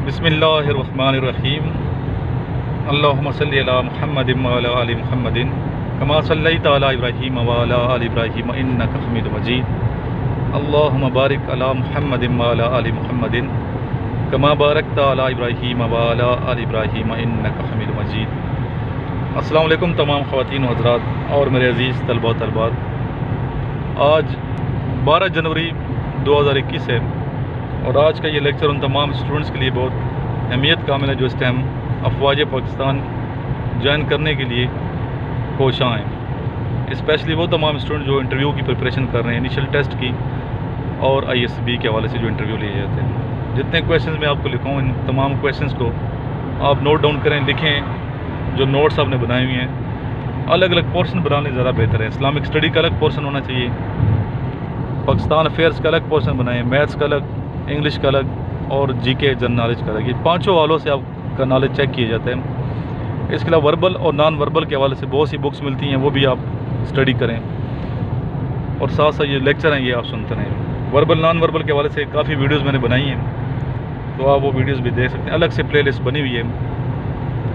بسم اللہ الرحمن الرحیم اللہم صلی علی محمد وعلی آل محمد کما صلیت علی ابراہیم وعلی آل ابراہیم انک حمید مجید اللہم بارک علی محمد وعلی آل محمد کما بارکت علی ابراہیم وعلی آل ابراہیم انک حمید مجید۔ السلام علیکم تمام خواتین و حضرات اور میرے عزیز طلباء و طالبات، آج 12 جنوری 2021 ہے اور آج کا یہ لیکچر ان تمام اسٹوڈنٹس کے لیے بہت اہمیت کامل ہے جو اس ٹائم افواج پاکستان جوائن کرنے کے لیے کوشاں ہیں، اسپیشلی وہ تمام اسٹوڈنٹ جو انٹرویو کی پریپریشن کر رہے ہیں، انیشل ٹیسٹ کی اور ISB کے حوالے سے جو انٹرویو لیے جاتے ہیں۔ جتنے کویشچنز میں آپ کو لکھاؤں ان تمام کویشچنز کو آپ نوٹ ڈاؤن کریں، لکھیں، جو نوٹس آپ نے بنائے ہوئے ہیں الگ الگ پورشن بنانے زیادہ بہتر ہے۔ اسلامک اسٹڈی کا الگ پورشن ہونا چاہیے، پاکستان افیئرس کا الگ پورشن بنائیں، میتھس کا الگ، انگلش کا الگ اور GK جنرل نالج کا الگ۔ یہ پانچوں حوالوں سے آپ کا نالج چیک کیا جاتا ہے۔ اس کے علاوہ وربل اور نان وربل کے حوالے سے بہت سی بکس ملتی ہیں، وہ بھی آپ اسٹڈی کریں، اور ساتھ ساتھ یہ لیکچر ہیں یہ آپ سنتے رہیں۔ وربل نان وربل کے حوالے سے کافی ویڈیوز میں نے بنائی ہیں، تو آپ وہ ویڈیوز بھی دیکھ سکتے ہیں۔ الگ سے پلے لسٹ بنی ہوئی ہے،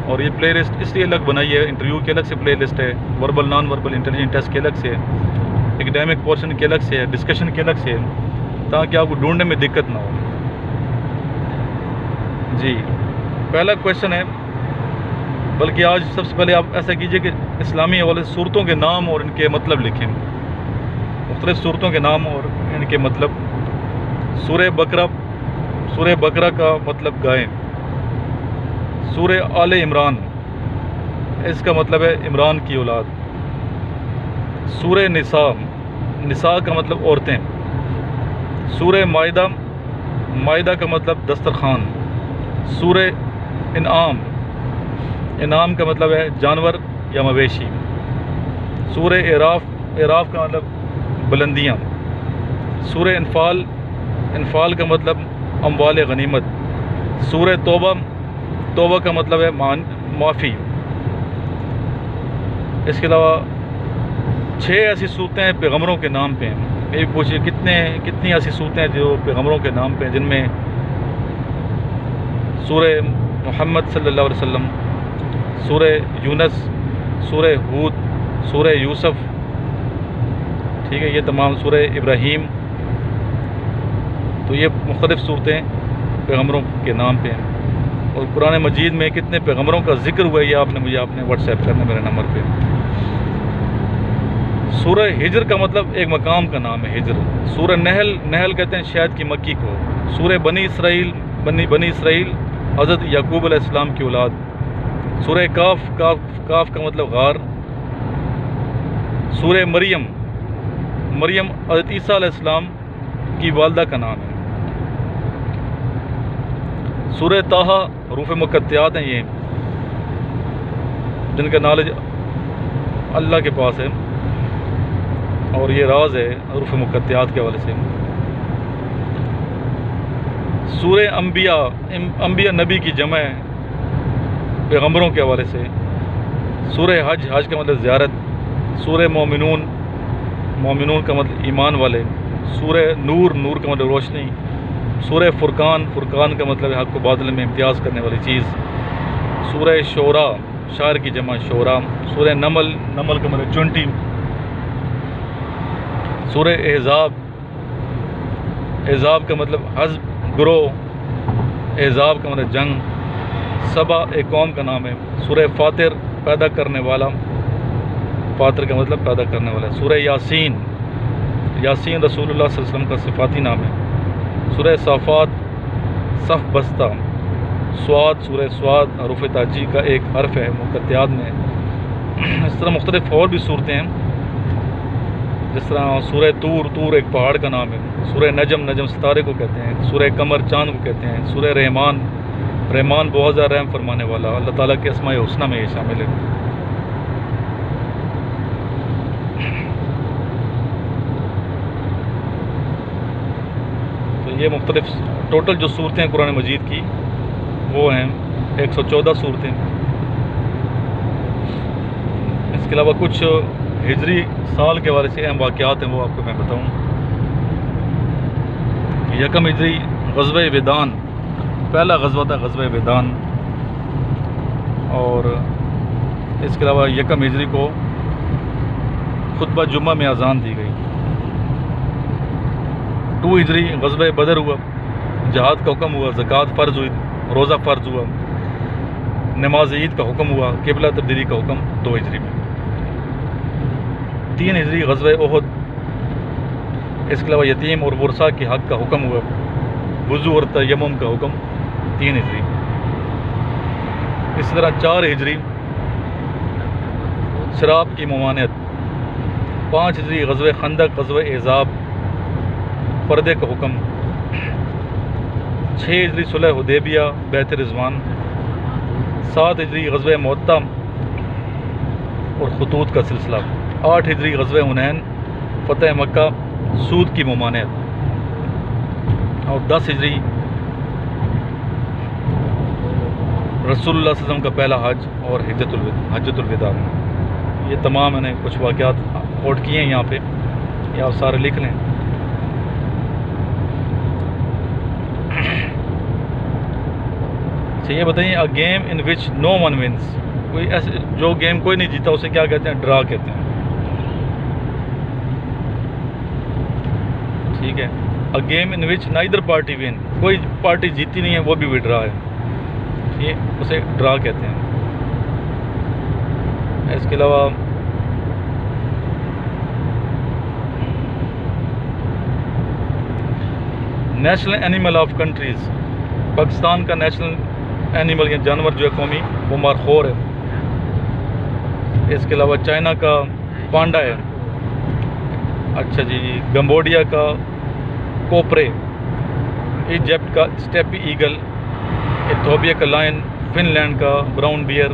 اور یہ پلے لسٹ اس لیے الگ بنائی ہے، انٹرویو کی الگ سے پلے لسٹ ہے، verbal non verbal intelligent test کے الگ سے ہے، ایکڈیمک پورشن کے الگ سے ہے، ڈسکشن کے الگ سے ہے، تاکہ آپ کو ڈھونڈنے میں دقت نہ ہو۔ جی، پہلا کویشچن ہے، بلکہ آج سب سے پہلے آپ ایسا کیجئے کہ اسلامی حوالے سے صورتوں کے نام اور ان کے مطلب لکھیں، مختلف صورتوں کے نام اور ان کے مطلب۔ سورہ بقرہ کا مطلب گائے، سورہ آل عمران اس کا مطلب ہے عمران کی اولاد۔ سورہ نساء کا مطلب عورتیں۔ سورہ مائدہ کا مطلب دسترخوان۔ سورہ انعام کا مطلب ہے جانور یا مویشی۔ سورہ اعراف کا مطلب بلندیاں۔ سورہ انفال کا مطلب اموال غنیمت۔ سورہ توبہ کا مطلب ہے معافی۔ اس کے علاوہ 6 ایسی صورتیں پیغمبروں کے نام پہ ہیں۔ یہ پوچھئے کتنی ایسی صورتیں جو پیغمبروں کے نام پہ ہیں، جن میں سورہ محمد صلی اللہ علیہ وسلم، سورہ یونس، سورہ ہود، سورہ یوسف، ٹھیک ہے، یہ تمام سورہ ابراہیم، تو یہ مختلف صورتیں پیغمبروں کے نام پہ ہیں۔ اور قرآن مجید میں کتنے پیغمبروں کا ذکر ہوا ہے یہ مجھے آپ نے واٹس ایپ کرنا میرے نمبر پہ۔ سورہ ہجر کا مطلب ایک مقام کا نام ہے، ہجر۔ سورہ نحل کہتے ہیں شاید کی مکی کو۔ سورہ بنی اسرائیل حضرت یعقوب علیہ السلام کی اولاد۔ سورہ کاف کا مطلب غار۔ سورہ مریم حضرت عیسیٰ علیہ السلام کی والدہ کا نام ہے۔ سورہ طٰہٰ حروف مقطعات ہیں یہ، جن کا نالج اللہ کے پاس ہے، اور یہ راز ہے حروف مقطعات کے حوالے سے۔ سورہ انبیاء نبی کی جمع ہے پیغمبروں کے حوالے سے۔ سورہ حج کا مطلب زیارت۔ سورہ مومنون کا مطلب ایمان والے۔ سورہ نور کا مطلب روشنی۔ سورہ فرقان کا مطلب حق و باطل میں امتیاز کرنے والی چیز۔ سورہ شعراء شاعر کی جمع شعراء۔ سورہ نمل کا مطلب چونٹی۔ سورہ احزاب کا مطلب حزب گروہ، احزاب کا مطلب جنگ۔ سبا ایک قوم کا نام ہے۔ سورہ فاطر پیدا کرنے والا، فاطر کا مطلب پیدا کرنے والا۔ سورہ یاسین رسول اللہ صلی اللہ علیہ وسلم کا صفاتی نام ہے۔ سورہ صافات صف بستہ۔ سورہ سواد حروف تاجی کا ایک حرف ہے مقطعات میں۔ اس طرح مختلف اور بھی صورتیں ہیں، جس طرح سورہ طور ایک پہاڑ کا نام ہے۔ سورہ نجم ستارے کو کہتے ہیں۔ سورہ قمر چاند کو کہتے ہیں۔ سورہ رحمان بہت زیادہ رحم فرمانے والا، اللہ تعالیٰ کے اسماء حسنہ میں یہ شامل ہے۔ تو یہ مختلف ٹوٹل جو صورتیں ہیں قرآن مجید کی وہ ہیں 114 صورتیں۔ اس کے علاوہ کچھ ہجری سال کے حوالے سے اہم واقعات ہیں، وہ آپ کو میں بتاؤں۔ 1 ہجری غزوہ ودان پہلا غزوہ تھا غزوہ ویدان، اور اس کے علاوہ یکم ہجری کو خطبہ جمعہ میں اذان دی گئی۔ 2 ہجری غزوہ بدر ہوا، جہاد کا حکم ہوا، زکوٰۃ فرض ہوئی، روزہ فرض ہوا، نماز عید کا حکم ہوا، قبلہ تبدیلی کا حکم 2 ہجری میں۔ 3 ہجری غزوہ احد، اس کے علاوہ یتیم اور ورثاء کے حق کا حکم ہوا، وضو اور تیمم کا حکم 3 ہجری۔ اس طرح 4 ہجری شراب کی ممانعت، 5 ہجری غزوہ خندق، غزوہ احزاب، پردے کا حکم، 6 ہجری صلح حدیبیہ، بیعت رضوان، 7 ہجری غزوہ معطا اور خطوط کا سلسلہ، 8 ہجری غزوہ حنین، فتح مکہ، سود کی ممانعت، اور 10 ہجری رسول اللہ صلی اللہ علیہ وسلم کا پہلا حج اور حجۃ الوداع۔ یہ تمام میں نے کچھ واقعات نوٹ کیے ہیں یہاں پہ، یہ آپ سارے لکھ لیں۔ اچھا یہ بتائیے، a game in which no one wins, کوئی ایسے جو گیم کوئی نہیں جیتا اسے کیا کہتے ہیں؟ ڈرا کہتے ہیں، ٹھیک ہے۔ اے game in which neither party one, کوئی پارٹی جیتی نہیں ہے وہ بھی ڈرا ہے، ٹھیک، اسے ڈرا کہتے ہیں۔ اس کے علاوہ national animal of countries, Pakistan کا نیشنل اینیمل یا جانور جو ہے قومی وہ مارخور ہے۔ اس کے علاوہ چائنا کا پانڈا ہے، اچھا جی، کمبوڈیا کا کوپرے، ایجپٹ کا اسٹیپی ایگل، ایتھوپیا کا لائن، فن لینڈ کا براؤن بیئر،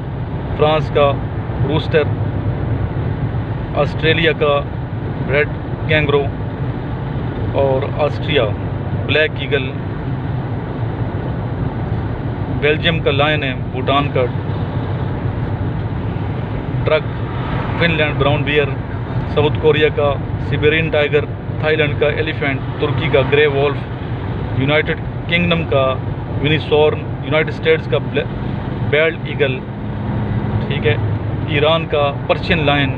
فرانس کا روسٹر، آسٹریلیا کا ریڈ کینگرو، اور آسٹریا بلیک ایگل، بیلجیم کا لائن ہے، بھوٹان کا Druk, Finland brown bear, South Korea کا سiberian ٹائیگر، تھائی لینڈ کا ایلیفینٹ، ترکی کا گرے وولف، یونائٹڈ کنگڈم کا یونیسورن، یونائٹڈ اسٹیٹس کا بیلڈ ایگل، ٹھیک ہے، ایران کا پرشین لائن،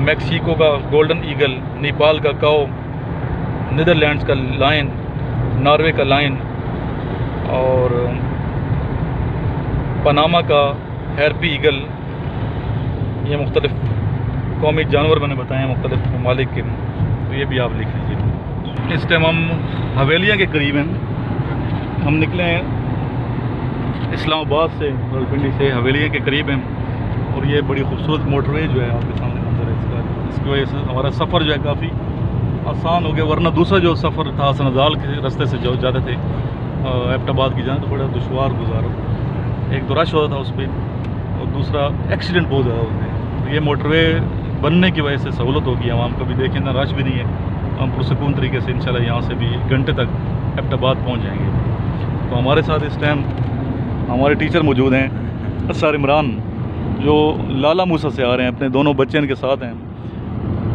میکسیکو کا گولڈن ایگل، نیپال کا کاؤ، نیدرلینڈز کا لائن، ناروے کا لائن، اور پاناما کا ہیرپی ایگل۔ یہ مختلف قومی جانور میں نے بتائے ہیں مختلف ممالک کے، تو یہ بھی آپ لکھ لیجیے۔ اس ٹائم ہم حویلیاں کے قریب ہیں، ہم نکلے ہیں اسلام آباد سے، راولپنڈی سے، حویلیاں کے قریب ہیں، اور یہ بڑی خوبصورت موٹر وے جو ہے آپ کے سامنے منظر ہے، اس کی وجہ سے ہمارا سفر جو ہے کافی آسان ہو گیا، ورنہ دوسرا جو سفر تھا سنزال کے راستے سے جو جاتے تھے ایبٹ آباد کی جانب، تو بڑا دشوار گزارا، ایک تو رش ہوتا تھا اس پہ، اور دوسرا ایکسیڈنٹ بہت زیادہ ہوتے ہیں۔ تو یہ موٹر وے بننے کی وجہ سے سہولت ہوگی عوام کو، بھی دیکھیں نا رش بھی نہیں ہے، ہم پرسکون طریقے سے انشاءاللہ یہاں سے بھی 1 گھنٹے تک ایبٹ آباد پہنچ جائیں گے۔ تو ہمارے ساتھ اس ٹائم ہمارے ٹیچر موجود ہیں، سر عمران، جو لالا موسیٰ سے آ رہے ہیں، اپنے دونوں بچے ان کے ساتھ ہیں۔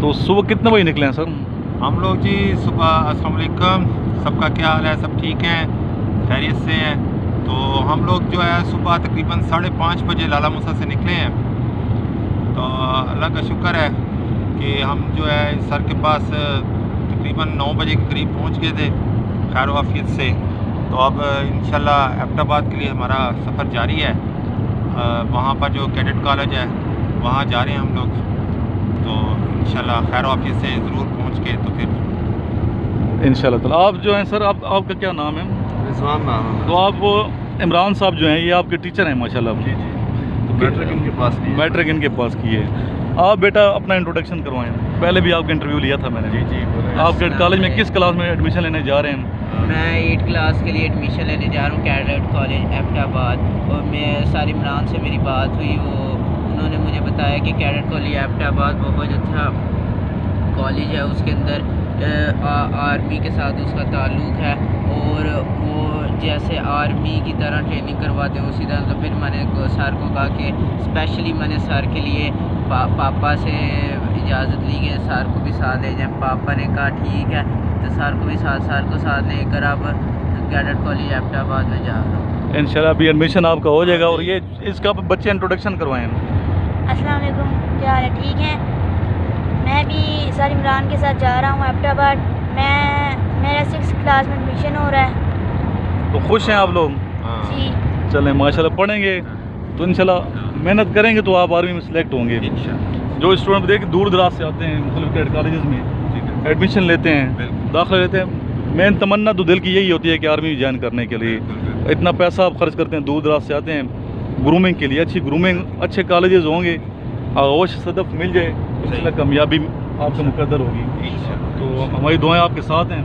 تو صبح کتنے بجے نکلے ہیں سر؟ ہم لوگ جی صبح، السلام علیکم، سب کا کیا حال ہے؟ سب ٹھیک ہیں، خیریت سے ہیں؟ تو ہم لوگ جو ہے صبح تقریباً 5:30 بجے لالا موسیٰ سے نکلے ہیں۔ تو اللہ کا شکر ہے کہ ہم جو ہے سر کے پاس تقریباً 9 بجے کے قریب پہنچ گئے تھے خیر و عافیت سے۔ تو اب انشاءاللہ ایبٹ آباد کے لیے ہمارا سفر جاری ہے، وہاں پر جو کیڈٹ کالج ہے وہاں جا رہے ہیں ہم لوگ، تو انشاءاللہ خیر و عافیت سے ضرور پہنچ کے تو پھر انشاءاللہ تعالیٰ۔ آپ جو ہیں سر، آپ کا کیا نام ہے؟ رضوان نام ہے۔ تو آپ عمران صاحب جو ہیں یہ آپ کے ٹیچر ہیں ماشاءاللہ؟ جی جی، میٹرک ان کے پاس کی ہے۔ میٹرک ان کے پاس کی ہے۔ آپ بیٹا اپنا انٹروڈکشن کروائیں، پہلے بھی آپ کا انٹرویو لیا تھا میں نے۔ جی جی، آپ کے کالج میں کس کلاس میں ایڈمیشن لینے جا رہے ہیں؟ میں 8 کلاس کے لیے ایڈمیشن لینے جا رہا ہوں کیڈٹ کالج ایبٹ آباد، اور میں سر عمران سے میری بات ہوئی، انہوں نے مجھے بتایا کہ کیڈٹ کالج ایبٹ آباد بہت اچھا کالج ہے، اس کے اندر آرمی کے ساتھ اس کا تعلق ہے، اور وہ جیسے آرمی کی طرح ٹریننگ کرواتے ہیں اسی طرح۔ تو پھر میں نے سر کو کہا کہ اسپیشلی میں نے سر کے لیے پاپا سے اجازت لی کہ سر کو بھی ساتھ لے جائیں۔ پاپا نے کہا ٹھیک ہے، انتصار کو بھی سال کو ساتھ لے کر اب کیڈٹ کالج ایبٹ آباد میں جا رہا ہوں. انشاءاللہ ابھی ایڈمیشن آپ کا ہو جائے گا. اور یہ اس کا بچے انٹروڈکشن کروائیں. السلام علیکم, کیا حال ہے؟ ٹھیک ہیں. میں بھی سر عمران کے ساتھ جا رہا ہوں ایبٹ آباد. میرا 6 کلاس میں ایڈمیشن ہو رہا ہے. تو خوش ہیں آپ لوگ؟ جی. چلیں ماشاءاللہ پڑھیں گے تو انشاءاللہ محنت کریں گے تو آپ آرمی میں سلیکٹ ہوں گے. جو اسٹوڈنٹ دیکھ دور دراز سے آتے ہیں مختلف کیڈٹ کالجز میں ایڈمیشن لیتے ہیں, داخلہ لیتے ہیں, مین تمنا تو دل کی یہی ہوتی ہے کہ آرمی جوائن کرنے کے لیے. اتنا پیسہ آپ خرچ کرتے ہیں, دور دراز سے آتے ہیں گرومنگ کے لیے. اچھی گرومنگ, اچھے کالجز ہوں گے, آغوش صدف مل جائے انشاءاللہ کامیابی آپ کا مقدر ہوگی. تو ہماری دعائیں آپ کے ساتھ ہیں.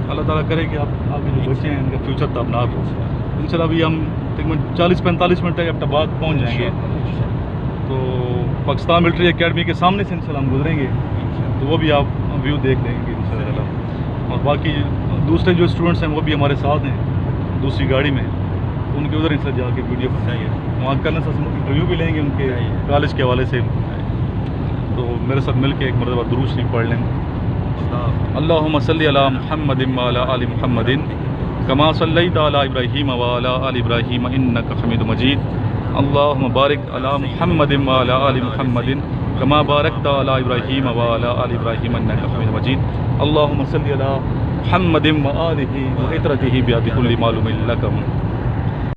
اللہ تعالیٰ کرے کہ آپ کے جو بچے ہیں ان کا فیوچر تابناک ہو. انشاءاللہ ابھی ہم تقریباً 40-45 منٹ تک ایبٹ آباد پہنچ جائیں گے. تو پاکستان ملٹری اکیڈمی کے سامنے سے انشاءاللہ ہم گزریں گے تو وہ بھی آپ ویو دیکھ لیں گے انشاءاللہ. اور باقی دوسرے جو اسٹوڈنٹس ہیں وہ بھی ہمارے ساتھ ہیں دوسری گاڑی میں, تو ان کے ادھر انشاءاللہ جا کے ویڈیو بنائیں. وہاں کرنے سے انٹرویو بھی لیں گے ان کے کالج کے حوالے سے. تو میرے ساتھ مل کے ایک مرتبہ درود شریف پڑھ لیں. اللہم صلی علی محمد وعلی آل محمد کما صلیت علی ابراہیم وعلی آل ابراہیم انک حمید مجید. اللہم بارک علی محمد وعلی آل محمد کما بارکت علی ابراہیم وعلی آل ابراہیم انک حمید مجید. اللہم صلی علی محمد وآلہ وعطرتہ بیاد کل معلوم لکم.